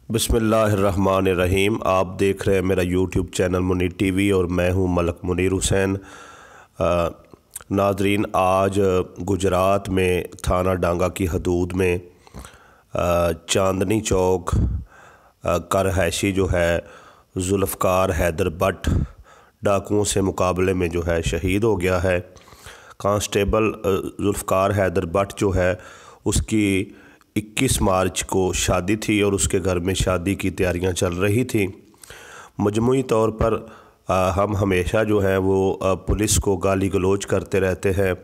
बिस्मिल्लाहिर्रहमानिर्रहीम। आप देख रहे हैं मेरा यूट्यूब चैनल मुनीर टीवी और मैं हूं मलक मुनीर हुसैन। नाजरीन, आज गुजरात में थाना डांगा की हदूद में चांदनी चौक का रहायशी जो है जुल्फ़कार हैदर बट डाकुओं से मुकाबले में जो है शहीद हो गया है। कांस्टेबल जुल्फ़कार हैदर बट जो है उसकी 21 मार्च को शादी थी और उसके घर में शादी की तैयारियां चल रही थी। मजमूई तौर पर हम हमेशा जो है वो पुलिस को गाली गलौज करते रहते हैं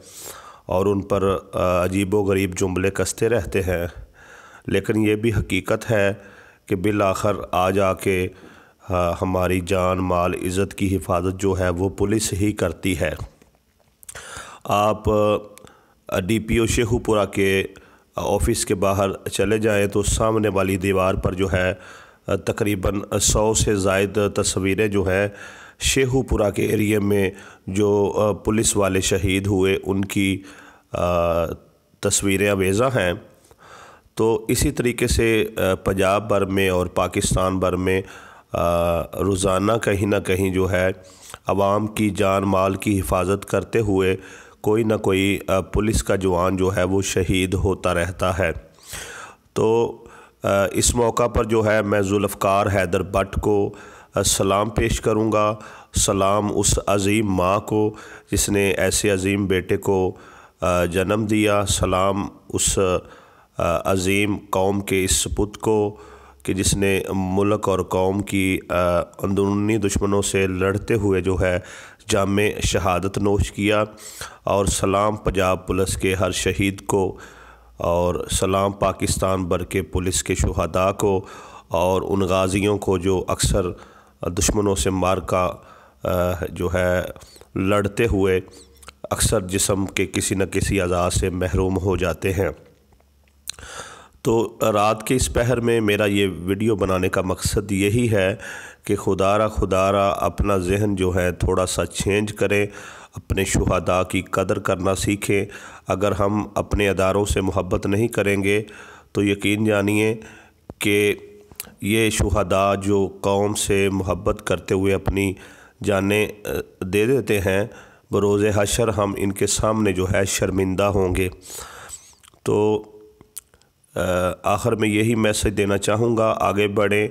और उन पर अजीबो गरीब जुमले कसते रहते हैं, लेकिन ये भी हकीकत है कि बिल आखिर आ जाके हमारी जान माल इज़्ज़त की हिफाजत जो है वो पुलिस ही करती है। आप DPO शेखुपुरा के ऑफ़िस के बाहर चले जाएं तो सामने वाली दीवार पर जो है तकरीबन 100 से ज़ायद तस्वीरें जो हैं शेखुपुरा के एरिया में जो पुलिस वाले शहीद हुए उनकी तस्वीरें अवेज़ा हैं। तो इसी तरीके से पंजाब भर में और पाकिस्तान भर में रोज़ाना कहीं ना कहीं जो है आवाम की जान माल की हिफाजत करते हुए कोई ना कोई पुलिस का जवान जो है वो शहीद होता रहता है। तो इस मौका पर जो है मैं जुल्फ़कार हैदर बट को सलाम पेश करूँगा। सलाम उस अज़ीम माँ को जिसने ऐसे अज़ीम बेटे को जन्म दिया। सलाम उस अज़ीम कौम के इस सपूत को कि जिसने मुल्क और कौम की अंदरूनी दुश्मनों से लड़ते हुए जो है जामे शहादत नोश किया। और सलाम पंजाब पुलिस के हर शहीद को और सलाम पाकिस्तान भर के पुलिस के शुहदा को और उन गाज़ियों को जो अक्सर दुश्मनों से मार का जो है लड़ते हुए अक्सर जिस्म के किसी न किसी अज़ा से महरूम हो जाते हैं। तो रात के इस पहर में मेरा ये वीडियो बनाने का मकसद यही है कि खुदारा अपना जहन जो है थोड़ा सा चेंज करें, अपने शुहदा की कदर करना सीखें। अगर हम अपने अदारों से मोहब्बत नहीं करेंगे तो यकीन जानिए कि ये शुहदा जो कौम से मोहब्बत करते हुए अपनी जानें दे देते हैं, बरोज़ हशर हम इनके सामने जो है शर्मिंदा होंगे। तो आखिर में यही मैसेज देना चाहूँगा, आगे बढ़ें।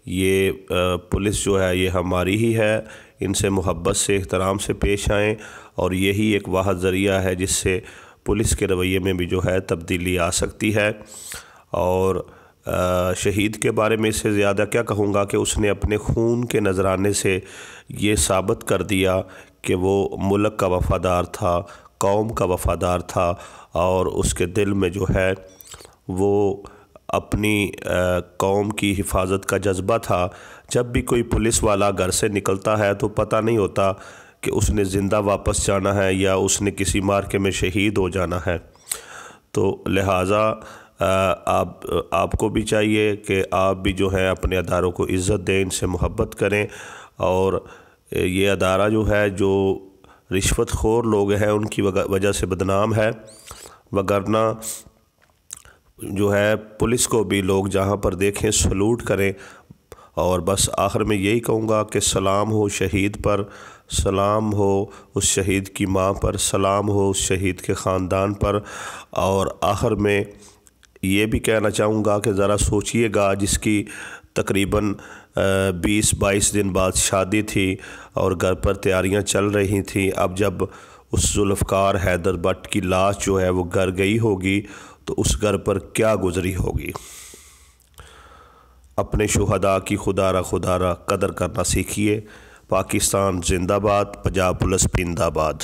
ये पुलिस जो है ये हमारी ही है, इनसे मोहब्बत से एहतराम से पेश आएँ और यही एक वाहिद ज़रिया है जिससे पुलिस के रवैये में भी जो है तब्दीली आ सकती है। और शहीद के बारे में इससे ज़्यादा क्या कहूँगा कि उसने अपने खून के नजराने से ये साबित कर दिया कि वो मुल्क का वफ़ादार था, कौम का वफ़ादार था और उसके दिल में जो है वो अपनी कौम की हिफाजत का जज्बा था। जब भी कोई पुलिस वाला घर से निकलता है तो पता नहीं होता कि उसने ज़िंदा वापस जाना है या उसने किसी मार्के में शहीद हो जाना है। तो लिहाजा आपको भी चाहिए कि आप भी जो है अपने अदारों को इज़्ज़त दें, इनसे मोहब्बत करें। और ये अदारा जो है जो रिश्वतखोर लोग हैं उनकी वजह से बदनाम है, वगरना जो है पुलिस को भी लोग जहाँ पर देखें सलूट करें। और बस आखिर में यही कहूँगा कि सलाम हो शहीद पर, सलाम हो उस शहीद की माँ पर, सलाम हो उस शहीद के ख़ानदान पर। और आखिर में ये भी कहना चाहूँगा कि ज़रा सोचिएगा, जिसकी तकरीबन 20-22 दिन बाद शादी थी और घर पर तैयारियां चल रही थी, अब जब उस जुल्फ़कार हैदर बट की लाश जो है वो घर गई होगी तो उस घर पर क्या गुजरी होगी। अपने शुहदा की खुदारा कदर करना सीखिए। पाकिस्तान जिंदाबाद, पंजाब पुलिस जिंदाबाद।